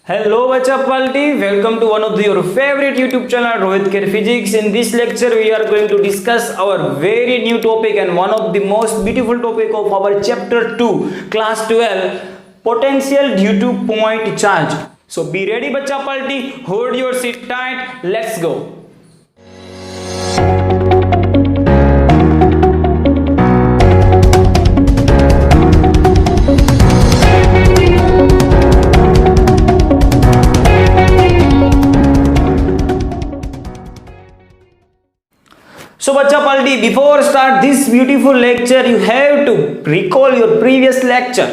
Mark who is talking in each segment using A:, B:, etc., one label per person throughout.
A: Hello Bachapalti, welcome to one of your favorite YouTube channel Rohit Care Physics. In this lecture we are going to discuss our very new topic and one of the most beautiful topic of our chapter 2 class 12, potential due to point charge. So be ready Bachapalti, hold your seat tight, let's go. So Bachapalti, before start this beautiful lecture, you have to recall your previous lecture.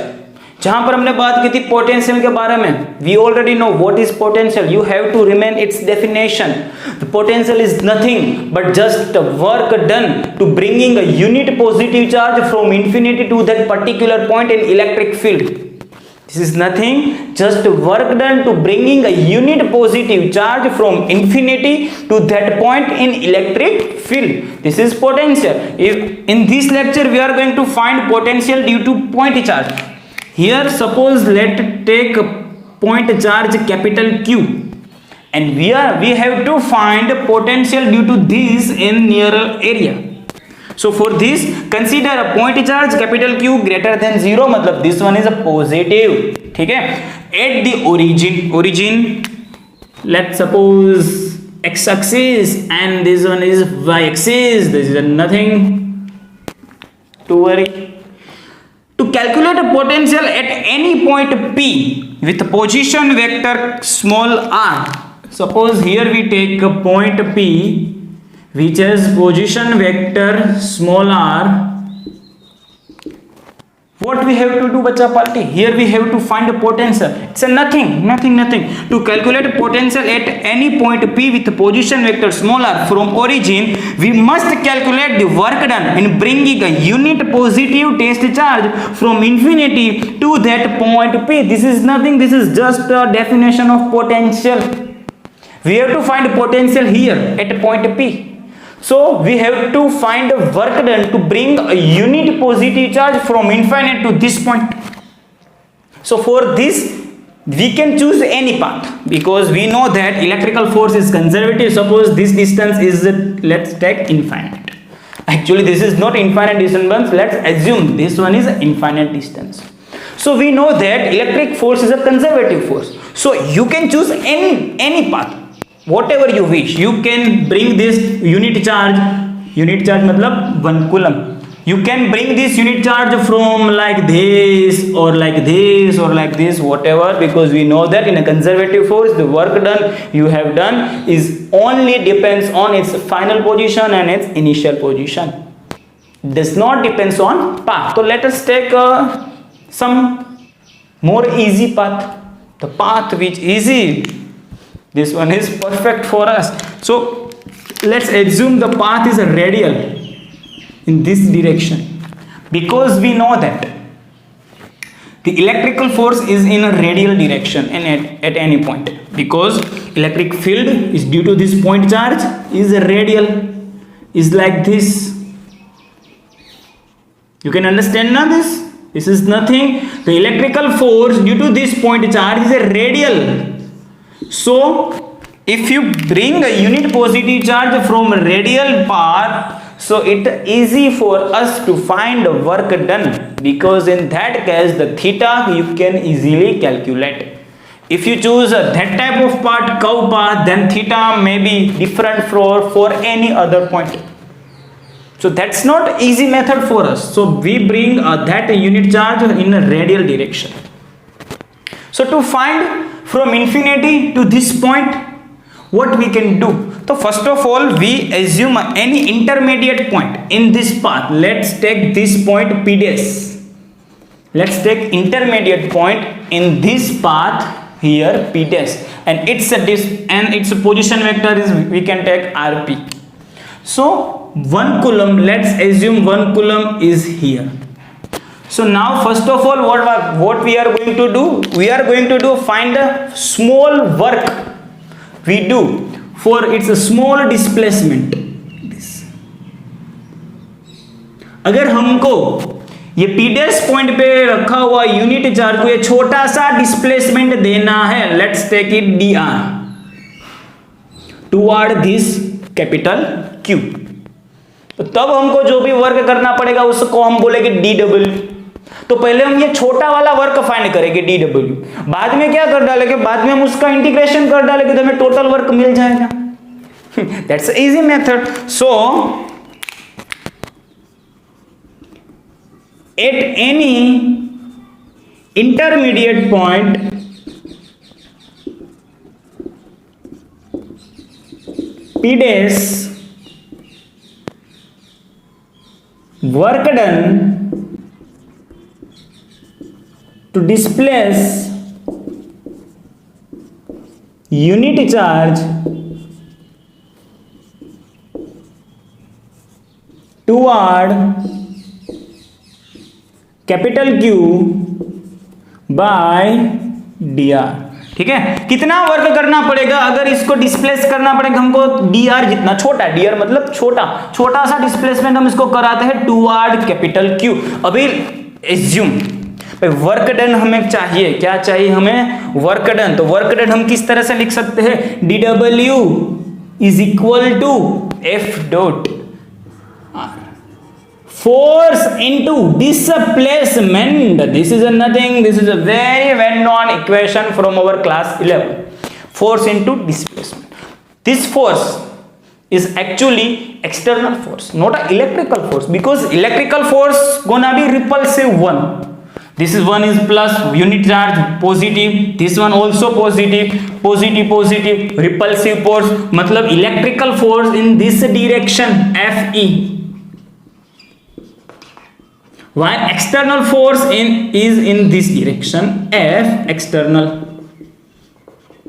A: जहाँ पर हमने बात की थी potential के बारे में. We already know what is potential. You have to remain its definition. The potential is nothing but just work done to bringing a unit positive charge from infinity to that particular point in electric field. This is nothing, just work done to bringing a unit positive charge from infinity to that point in electric field. This is potential. In this lecture we are going to find potential due to point charge. Here suppose let take point charge capital Q and we have to find potential due to this in nearer area. So for this consider a point charge capital Q greater than 0, मतलब this one is a positive. ठीक है, at the origin let's suppose x axis and this one is y axis. This is nothing to worry. To calculate a potential at any point P with position vector small r, suppose here we take a point P which has position vector small r. What we have to do Bachapalti? Here we have to find a potential. It's a nothing. To calculate a potential at any point P with position vector small r from origin, we must calculate the work done in bringing a unit positive test charge from infinity to that point P. This is nothing. This is just a definition of potential. We have to find potential here at point P. So we have to find a work done to bring a unit positive charge from infinite to this point. So for this we can choose any path because we know that electrical force is conservative. Suppose this distance is, let's take infinite. Actually this is not infinite distance, let's assume this one is infinite distance. So we know that electric force is a conservative force. So you can choose any path, whatever you wish. You can bring this unit charge matlab 1 coulomb. You can bring this unit charge from like this or like this or like this, whatever, because we know that in a conservative force the work done you have done is only depends on its final position and its initial position, does not depends on path. So let us take some more easy path, the path which easy. This one is perfect for us. So let's assume the path is a radial in this direction, because we know that the electrical force is in a radial direction and at any point, because electric field is due to this point charge is a radial, is like this. You can understand now this? This is nothing. The electrical force due to this point charge is a radial. So if you bring a unit positive charge from a radial path, so it easy for us to find the work done, because in that case the theta you can easily calculate. If you choose that type of path, curve path, then theta may be different for any other point. So that's not easy method for us. So we bring that unit charge in a radial direction. So to find from infinity to this point, what we can do? So first of all we assume any intermediate point in this path. Let's take this point P dash. Let's take intermediate point in this path here P dash, and its position vector is, we can take RP. So 1 coulomb, let's assume 1 coulomb is here. So now first of all what we are going to do? We are going to do find a small work we do for its a small displacement. this अगर हमको ये पीडेस point पे रखा हुआ unit charge को ये छोटा सा डिस्प्लेसमेंट देना है, let's take it dr toward this capital Q। तो तब हमको जो भी वर्क करना पड़ेगा उसको हम बोलेंगे dw। तो पहले हम ये छोटा वाला वर्क फाइंड करेंगे dw, बाद में क्या कर डालेंगे, बाद में हम उसका इंटीग्रेशन कर डालेंगे तो हमें टोटल वर्क मिल जाएगा। That's easy method. So at any intermediate point P dash work done to displace unit charge toward capital Q by dr। ठीक है, कितना वर्क करना पड़ेगा, अगर इसको डिस्प्लेस करना पड़ेगा हमको dr जितना छोटा, dr मतलब छोटा, छोटा सा डिस्प्लेसमेंट हम इसको कराते हैं टुवर्ड कैपिटल Q। अभी एज्यूम वर्क डन हमें चाहिए, क्या चाहिए हमें, वर्क डन। तो वर्क डन हम किस तरह से लिख सकते हैं, dw is equal to F dot force into displacement। this is a nothing, this is a very well known equation from our class 11, force into displacement। this force is actually external force, not an electrical force, because electrical force gonna be repulsive one। this is one is plus unit charge positive, this one also positive, positive positive, repulsive force मतलब electrical force in this direction Fe, while external force is in this direction F external,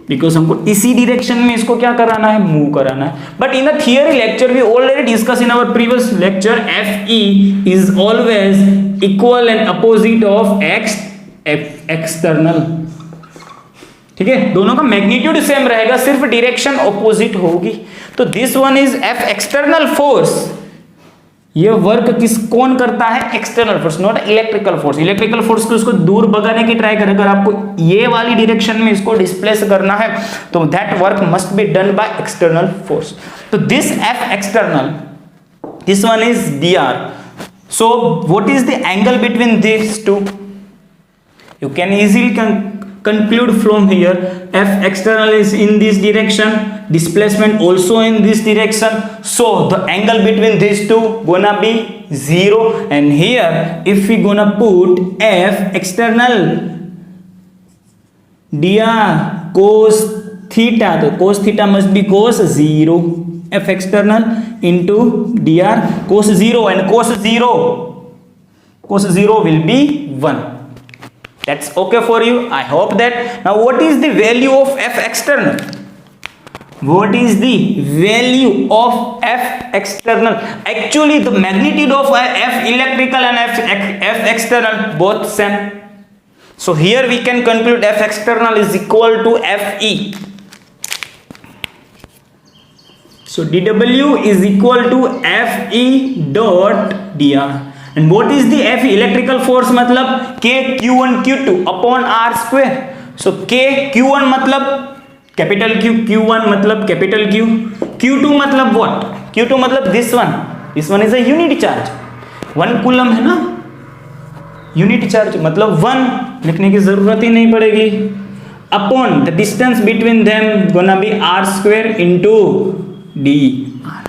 A: because हमको इसी direction में इसको क्या कराना है, move कराना है। But in the theory lecture we already discuss in our previous lecture Fe is always equal and opposite of external. ठीक है, दोनों का मैग्नीट्यूड सेम रहेगा, सिर्फ डायरेक्शन ऑपोजिट होगी। तो this one is F external force, ये वर्क किस कौन करता है, external force, not electrical force. Electrical force को उसको दूर भगाने की ट्राई करें, अगर आपको ये वाली डायरेक्शन में इसको डिस्प्लेस करना है तो that work must be done by external force. तो this F external, this one is dr। So what is the angle between this two, you can easily conclude from here F external is in this direction, displacement also in this direction, so the angle between these two gonna be 0। and here if we gonna put F external dr cos theta, तो cos theta must be cos 0, F external into dr cos 0, and cos 0 will be 1। That's okay for you, I hope that। now what is the value of F external, what is the value of F external, actually the magnitude of F electrical and F external both same, so here we can conclude F external is equal to Fe। so dw is equal to Fe dot dr। and what is the F electrical force, मतलब K Q1 Q2 upon R square। so K Q1 मतलब capital Q, Q1 मतलब capital Q, Q2 मतलब what, Q2 मतलब this one is a unit charge, 1 coulomb है ना, unit charge मतलब 1 लिखने की जरूरत ही नहीं पड़ेगी, upon the distance between them gonna be R square into dr।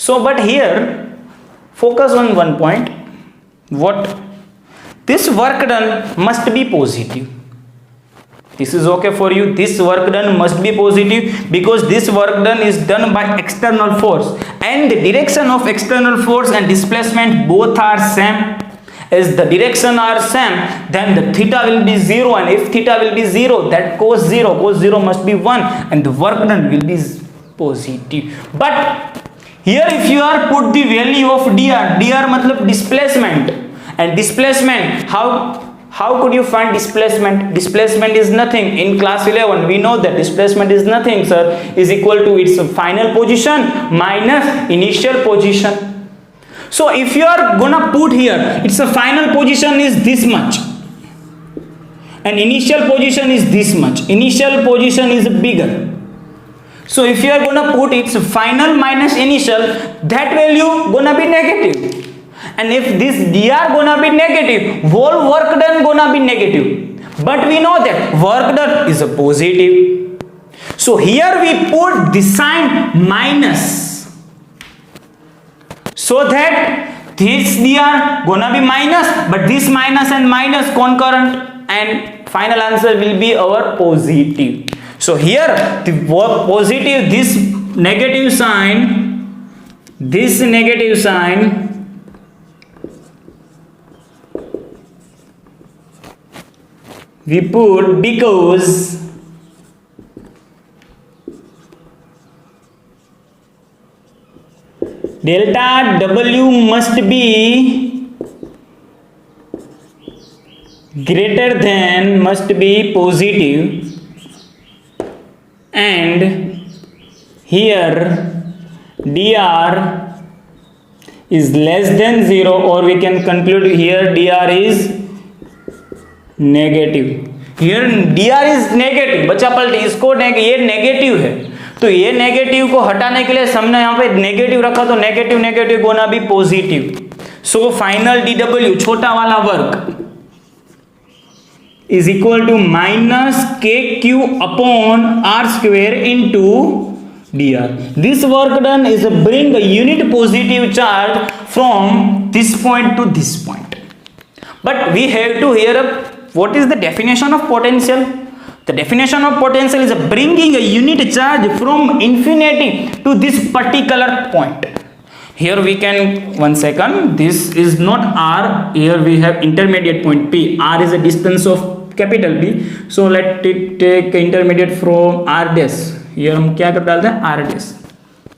A: so but here focus on one point, what, this work done must be positive। this is okay for you, this work done must be positive because this work done is done by external force, and the direction of external force and displacement both are same। as the direction are same, then the theta will be 0, and if theta will be 0, that cos 0 must be 1, and the work done will be positive। but here if you are put the value of dr मतलब displacement, and displacement how could you find displacement, displacement is nothing, in class 11 we know that displacement is nothing sir, is equal to its final position minus initial position। So if you are gonna put here, its a final position is this much and initial position is this much. Initial position is bigger. So if you are gonna put its final minus initial, that value gonna be negative. And if this dr gonna be negative, whole work done gonna be negative. But we know that work done is a positive. So here we put the sign minus, so that this dr gonna be minus, but this minus and minus concurrent, and final answer will be our positive. So here the work positive, this negative sign we put because delta W must be greater than, must be positive, and here dr is less than 0, or we can conclude here dr is negative. Here dr is negative. बच्चा पलटे इसको ये negative है, तो ये negative को हटाने के लिए हमने यहाँ पे नेगेटिव रखा, तो नेगेटिव नेगेटिव गोना भी पॉजिटिव. सो फाइनल dw छोटा वाला work is equal to minus kq upon r square into dr. This work done is bring a unit positive charge from this point to this point. But we have to hear what is the definition of potential. The definition of potential is bringing a unit charge from infinity to this particular point. Here we can, one second, this is not r, here we have intermediate point p. R is a distance of capital P, so let it take intermediate from r dash. here हम क्या कर डालते हैं r dash.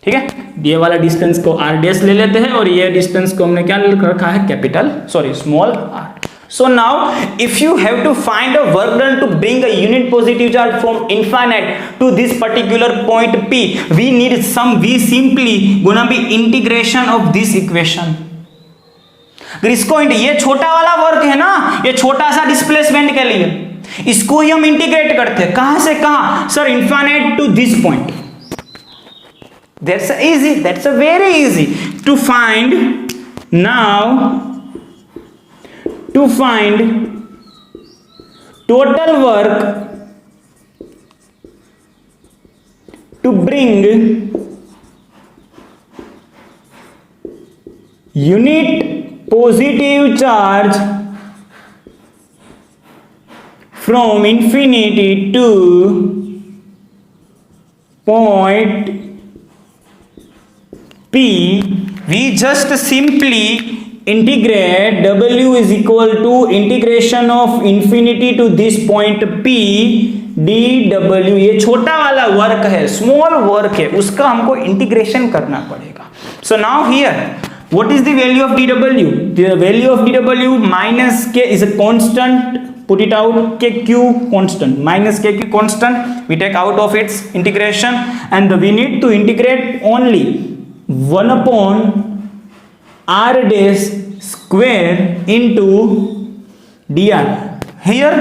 A: ठीक है, ये वाला distance को r dash ले लेते हैं और ये डिस्टेंस को हमने क्या रखा है, capital small r. So now if you have to find a work done to bring a unit positive charge from infinite to this particular point P, we simply gonna be integration of this equation. अगर इसको ये छोटा वाला work है ना, ये छोटा सा डिस्प्लेसमेंट के लिए, इसको ही हम इंटीग्रेट करते हैं. कहां से कहां sir, infinite to this point. that's a very easy to find. Now to find total work to bring unit positive charge from infinity to point P, we just simply integrate. W is equal to integration of infinity to this point P dw. ये छोटा वाला work है, small work है, उसका हमको integration करना पड़ेगा. So now here what is the value of dw? The value of dw minus k is a constant. Put it out, kq constant, minus kq constant, we take out of its integration, and we need to integrate only 1 upon r dash square into dr. Here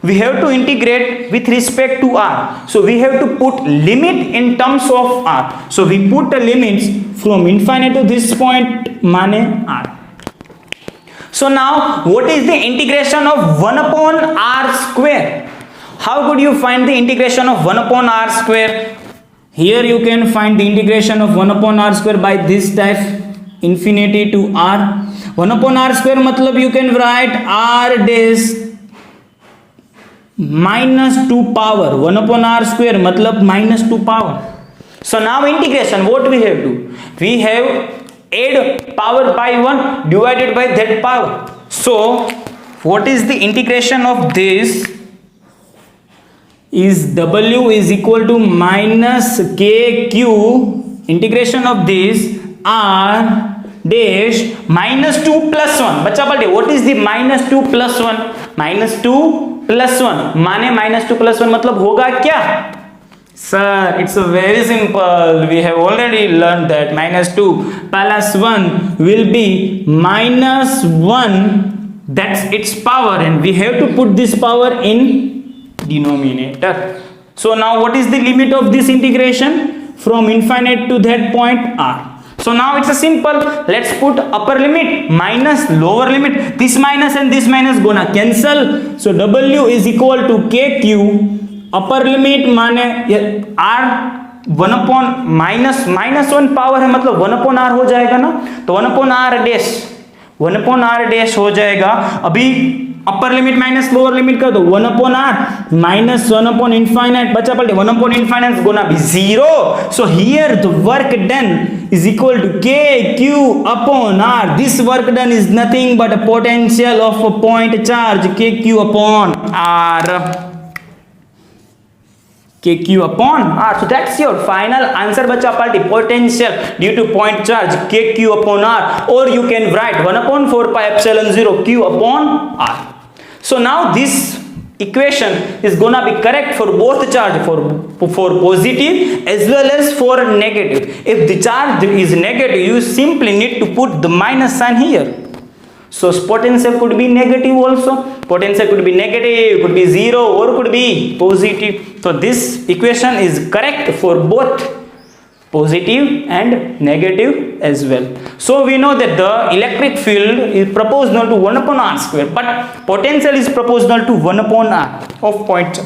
A: we have to integrate with respect to r, so we have to put limit in terms of r. So we put the limits from infinite to this point mane r. So now what is the integration of 1 upon r square? How could you find the integration of 1 upon r square? Here you can find the integration of 1 upon r square by this type, infinity to r. 1 upon r square matlab you can write r dash minus 2 power. 1 upon r square matlab minus 2 power. So now integration, what we have to? We have add power by 1 divided by that power. So what is the integration of this? Is w is equal to minus kq, integration of this r dash minus 2 plus 1. बच्चा पलटे, what is the minus 2 plus 1? minus 2 plus 1 माने minus 2 plus 1 मतलब होगा क्या? Sir, it's a very simple. We have already learned that minus 2 plus 1 will be minus 1. That's its power, and we have to put this power in denominator. So now what is the limit of this integration? From infinite to that point r. So now it's a simple. Let's put upper limit minus lower limit. This minus and this minus gonna cancel. So w is equal to kq. Upper limit माने r 1 minus -1 power है, मतलब 1/r हो जाएगा ना, तो 1/r dash हो जाएगा। अभी upper limit minus lower limit कर दो, 1/r माइनस 1 इनफाइनाइट बचा पलटे 1 इनफाइनाइट गोना भी 0। So here the work done is equal to kq upon r. This work done is nothing but a potential of a point charge kq upon r. kq upon r. So that's your final answer bacha party, potential due to point charge kq upon r, or you can write 1/4 pi epsilon 0 q upon r. So now this equation is gonna be correct for both charge, for positive as well as for negative. If the charge is negative, you simply need to put the minus sign here. So potential could be negative also, potential could be negative, could be 0, or could be positive. So this equation is correct for both positive and negative as well. So we know that the electric field is proportional to 1/r square, but potential is proportional to 1/r of point.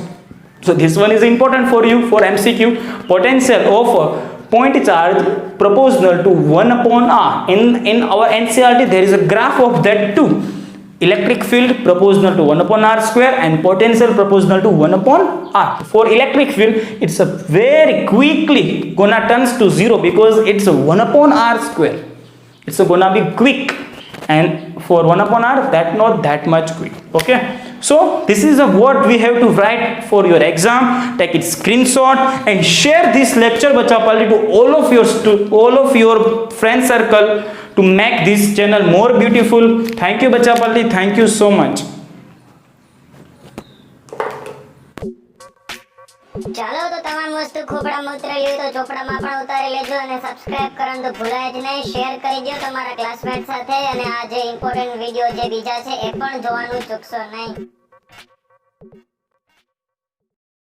A: So this one is important for you for MCQ. Potential of point charge proportional to 1/r. In our NCERT there is a graph of that too. Electric field proportional to 1/r square and potential proportional to 1/r. For electric field it's a very quickly gonna turns to 0 because it's a 1/r square. It's gonna be quick, and for 1/r that not that much quick. Okay, so this is what we have to write for your exam. Take it screenshot and share this lecture bacha pali to all of your friend circle to make this channel more beautiful. Thank you bacha pali, thank you so much.
B: ચાલો તો તમામ વસ્તુ ખોપડામાં ઉતરેલી હોય તો ચોપડામાં પણ ઉતારી લેજો અને સબસ્ક્રાઇબ કરવાનું તો ભૂલાય જ નહીં, શેર કરી દો તમારા ક્લાસમેટ સાથે, અને આ જે ઇમ્પોર્ટન્ટ વિડિયો જે બીજા છે એ પણ જોવાનું ચૂકશો નહીં.